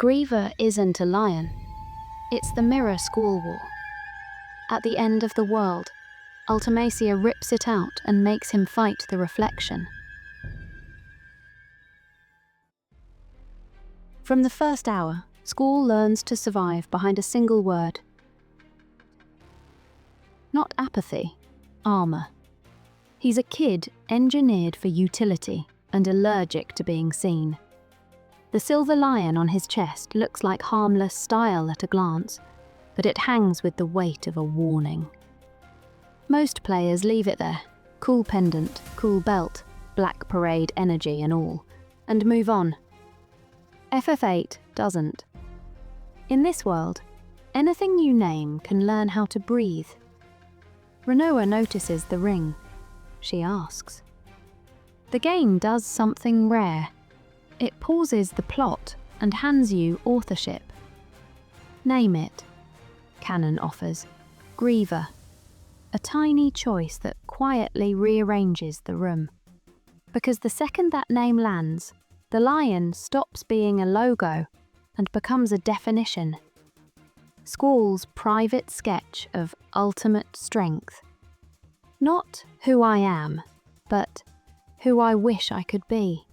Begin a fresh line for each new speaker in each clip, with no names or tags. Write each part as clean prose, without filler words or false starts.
Griever isn't a lion. It's the mirror Squall wore. At the end of the world, Ultimecia rips it out and makes him fight the reflection. From the first hour, Squall learns to survive behind a single word. Not apathy, armor. He's a kid engineered for utility and allergic to being seen. The silver lion on his chest looks like harmless style at a glance, but it hangs with the weight of a warning. Most players leave it there, cool pendant, cool belt, black parade energy and all, and move on. FF8 doesn't. In this world, anything you name can learn how to breathe. Renoa notices the ring. She asks. The game does something rare. It pauses the plot and hands you authorship. Name it. Canon offers. Griever. A tiny choice that quietly rearranges the room. Because the second that name lands, the lion stops being a logo and becomes a definition. Squall's private sketch of ultimate strength. Not who I am, but who I wish I could be.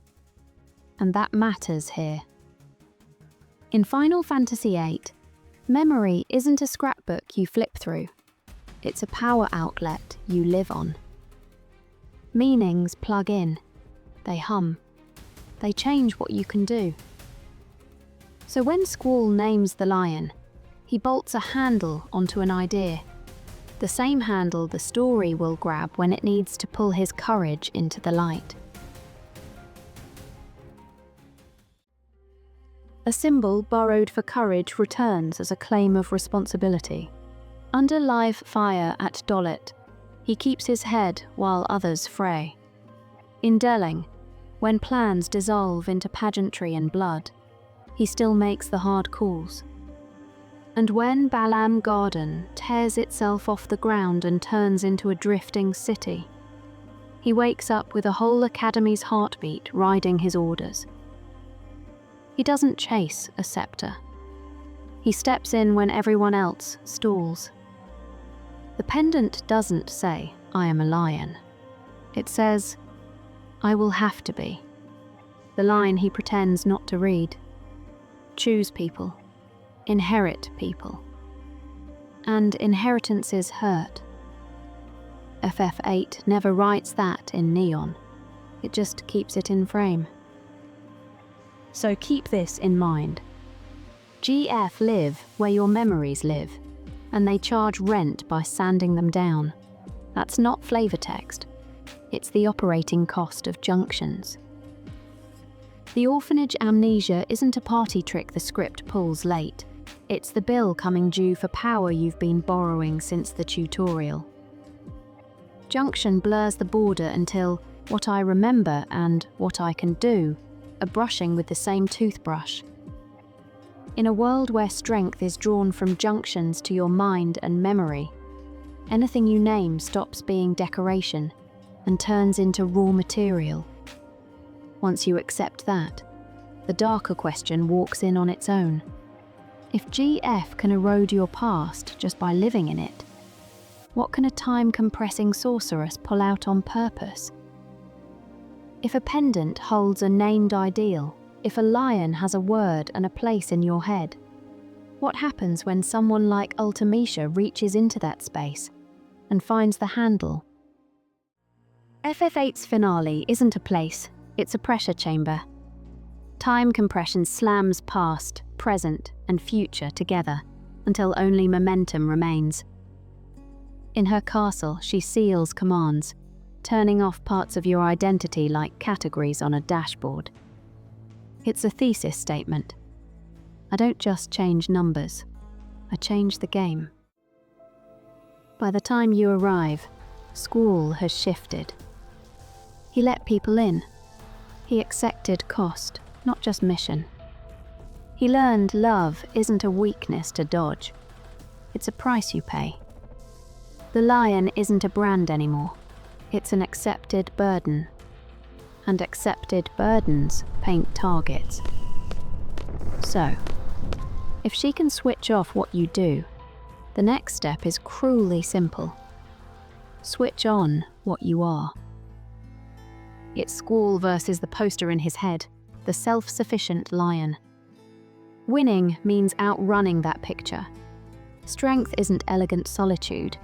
And that matters here. In Final Fantasy VIII, memory isn't a scrapbook you flip through. It's a power outlet you live on. Meanings plug in. They hum. They change what you can do. So when Squall names the lion, he bolts a handle onto an idea. The same handle the story will grab when it needs to pull his courage into the light. A symbol borrowed for courage returns as a claim of responsibility. Under live fire at Dolet, he keeps his head while others fray. In Delling, when plans dissolve into pageantry and blood, he still makes the hard calls. And when Balam Garden tears itself off the ground and turns into a drifting city, he wakes up with a whole academy's heartbeat riding his orders. He doesn't chase a scepter. He steps in when everyone else stalls. The pendant doesn't say, "I am a lion." It says, "I will have to be." The line he pretends not to read. Choose people. Inherit people. And inheritances hurt. FF8 never writes that in neon. It just keeps it in frame. So keep this in mind. GF live where your memories live, and they charge rent by sanding them down. That's not flavor text. It's the operating cost of junctions. The orphanage amnesia isn't a party trick the script pulls late. It's the bill coming due for power you've been borrowing since the tutorial. Junction blurs the border until what I remember and what I can do are brushing with the same toothbrush. In a world where strength is drawn from junctions to your mind and memory, anything you name stops being decoration and turns into raw material. Once you accept that, the darker question walks in on its own. If GF can erode your past just by living in it, what can a time-compressing sorceress pull out on purpose? If a pendant holds a named ideal, if a lion has a word and a place in your head, what happens when someone like Ultimecia reaches into that space and finds the handle? FF8's finale isn't a place, it's a pressure chamber. Time compression slams past, present, and future together until only momentum remains. In her castle, she seals commands, turning off parts of your identity like categories on a dashboard. It's a thesis statement. I don't just change numbers, I change the game. By the time you arrive, Squall has shifted. He let people in. He accepted cost, not just mission. He learned love isn't a weakness to dodge. It's a price you pay. The lion isn't a brand anymore. It's an accepted burden. And accepted burdens paint targets. So, If she can switch off what you do, the next step is cruelly simple. Switch on what you are. It's Squall versus the poster in his head, the self-sufficient lion. Winning means outrunning that picture. Strength isn't elegant solitude,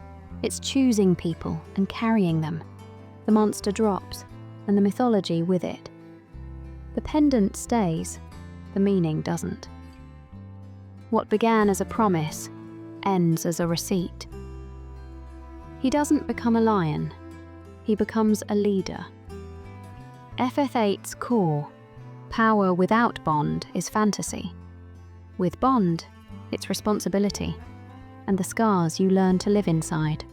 it's choosing people and carrying them. The monster drops, and the mythology with it. The pendant stays, the meaning doesn't. What began as a promise ends as a receipt. He doesn't become a lion, he becomes a leader. FF8's core, power without bond, is fantasy. With bond, it's responsibility, and the scars you learn to live inside.